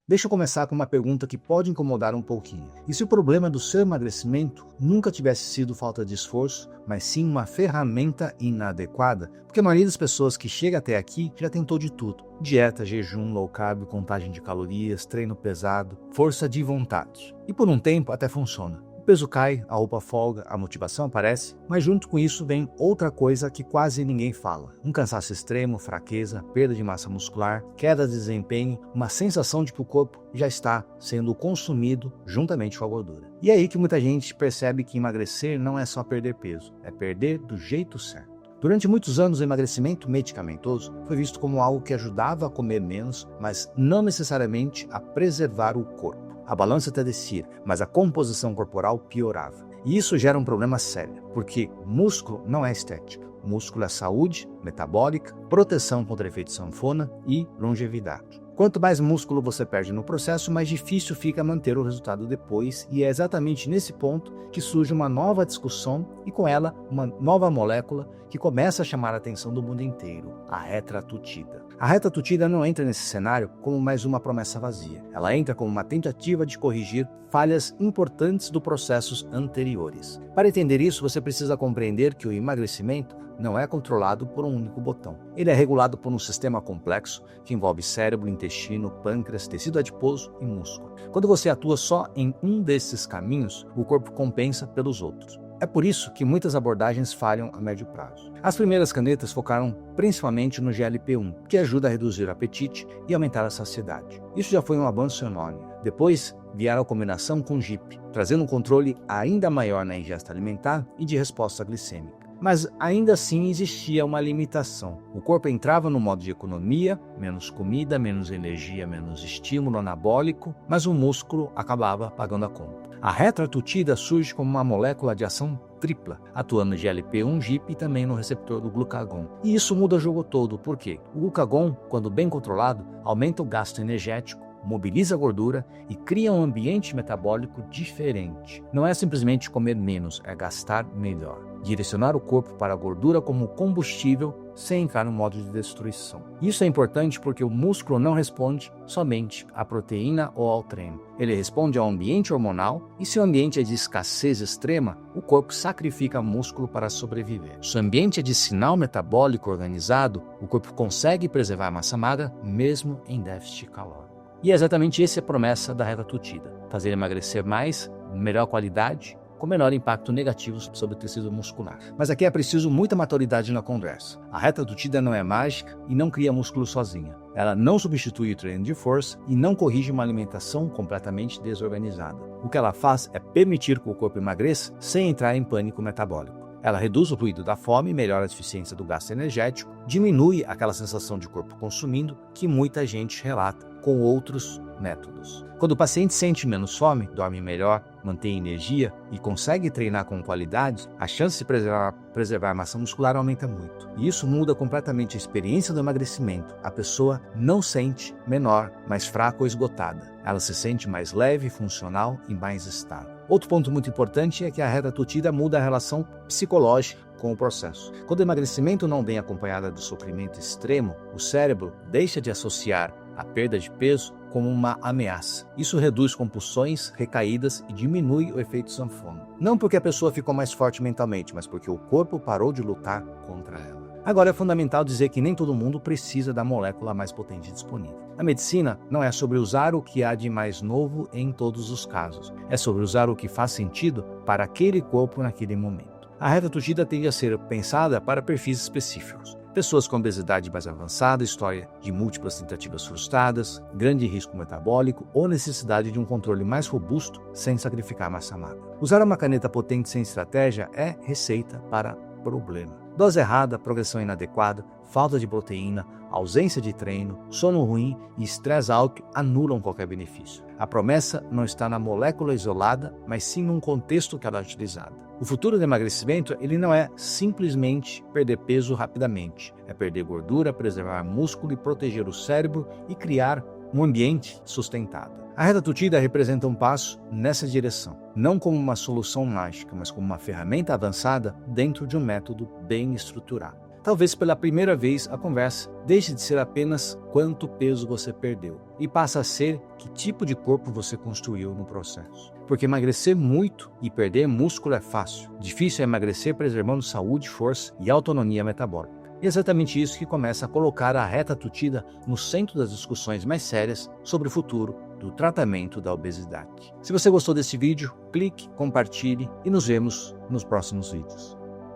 Deixa eu começar com uma pergunta que pode incomodar um pouquinho. E se o problema do seu emagrecimento nunca tivesse sido falta de esforço, mas sim uma ferramenta inadequada? Porque a maioria das pessoas que chega até aqui já tentou de tudo. Dieta, jejum, low carb, contagem de calorias, treino pesado, força de vontade. E por um tempo até funciona. O peso cai, a roupa folga, a motivação aparece, mas junto com isso vem outra coisa que quase ninguém fala. Um cansaço extremo, fraqueza, perda de massa muscular, queda de desempenho, uma sensação de que o corpo já está sendo consumido juntamente com a gordura. E é aí que muita gente percebe que emagrecer não é só perder peso, é perder do jeito certo. Durante muitos anos, o emagrecimento medicamentoso foi visto como algo que ajudava a comer menos, mas não necessariamente a preservar o corpo. A balança até descia, mas a composição corporal piorava. E isso gera um problema sério, porque músculo não é estética. Músculo é saúde, metabólica, proteção contra efeito sanfona e longevidade. Quanto mais músculo você perde no processo, mais difícil fica manter o resultado depois, e é exatamente nesse ponto que surge uma nova discussão e com ela uma nova molécula que começa a chamar a atenção do mundo inteiro, a retatrutida. A retatrutida não entra nesse cenário como mais uma promessa vazia. Ela entra como uma tentativa de corrigir falhas importantes dos processos anteriores. Para entender isso, você precisa compreender que o emagrecimento não é controlado por um único botão. Ele é regulado por um sistema complexo que envolve cérebro, intestino, pâncreas, tecido adiposo e músculo. Quando você atua só em um desses caminhos, o corpo compensa pelos outros. É por isso que muitas abordagens falham a médio prazo. As primeiras canetas focaram principalmente no GLP-1, que ajuda a reduzir o apetite e aumentar a saciedade. Isso já foi um avanço enorme. Depois vieram a combinação com GIP, trazendo um controle ainda maior na ingesta alimentar e de resposta glicêmica. Mas ainda assim existia uma limitação. O corpo entrava no modo de economia, menos comida, menos energia, menos estímulo anabólico, mas o músculo acabava pagando a conta. A retatrutida surge como uma molécula de ação tripla, atuando no GLP-1, GIP e também no receptor do glucagon. E isso muda o jogo todo, por quê? O glucagon, quando bem controlado, aumenta o gasto energético, mobiliza a gordura e cria um ambiente metabólico diferente. Não é simplesmente comer menos, é gastar melhor. Direcionar o corpo para a gordura como combustível sem entrar no modo de destruição. Isso é importante porque o músculo não responde somente à proteína ou ao treino. Ele responde ao ambiente hormonal e se o ambiente é de escassez extrema, o corpo sacrifica músculo para sobreviver. Se o ambiente é de sinal metabólico organizado, o corpo consegue preservar a massa magra mesmo em déficit calórico. E é exatamente essa a promessa da retatrutida: fazer emagrecer mais, melhor qualidade, com menor impacto negativo sobre o tecido muscular. Mas aqui é preciso muita maturidade na conversa. A retatrutida não é mágica e não cria músculo sozinha. Ela não substitui o treino de força e não corrige uma alimentação completamente desorganizada. O que ela faz é permitir que o corpo emagreça sem entrar em pânico metabólico. Ela reduz o ruído da fome, melhora a eficiência do gasto energético, diminui aquela sensação de corpo consumindo que muita gente relata com outros métodos. Quando o paciente sente menos fome, dorme melhor, mantém energia e consegue treinar com qualidade, a chance de preservar a massa muscular aumenta muito. E isso muda completamente a experiência do emagrecimento. A pessoa não sente menor, mais fraca ou esgotada. Ela se sente mais leve, funcional e mais estável. Outro ponto muito importante é que a retatrutida muda a relação psicológica com o processo. Quando o emagrecimento não vem acompanhado do sofrimento extremo, o cérebro deixa de associar a perda de peso como uma ameaça. Isso reduz compulsões, recaídas e diminui o efeito sanfona. Não porque a pessoa ficou mais forte mentalmente, mas porque o corpo parou de lutar contra ela. Agora é fundamental dizer que nem todo mundo precisa da molécula mais potente disponível. A medicina não é sobre usar o que há de mais novo em todos os casos. É sobre usar o que faz sentido para aquele corpo naquele momento. A retatrutida tende a ser pensada para perfis específicos. Pessoas com obesidade mais avançada, história de múltiplas tentativas frustradas, grande risco metabólico ou necessidade de um controle mais robusto sem sacrificar massa magra. Usar uma caneta potente sem estratégia é receita para problema. Dose errada, progressão inadequada, falta de proteína, ausência de treino, sono ruim e estresse alto anulam qualquer benefício. A promessa não está na molécula isolada, mas sim num contexto que ela é utilizada. O futuro do emagrecimento ele não é simplesmente perder peso rapidamente. É perder gordura, preservar músculo e proteger o cérebro e criar um ambiente sustentável. A retatrutida representa um passo nessa direção, não como uma solução mágica, mas como uma ferramenta avançada dentro de um método bem estruturado. talvez pela primeira vez a conversa deixe de ser apenas quanto peso você perdeu e passa a ser que tipo de corpo você construiu no processo. Porque emagrecer muito e perder músculo é fácil. Difícil é emagrecer preservando saúde, força e autonomia metabólica. E é exatamente isso que começa a colocar a reta tutida no centro das discussões mais sérias sobre o futuro do tratamento da obesidade. Se você gostou desse vídeo, clique, compartilhe e nos vemos nos próximos vídeos.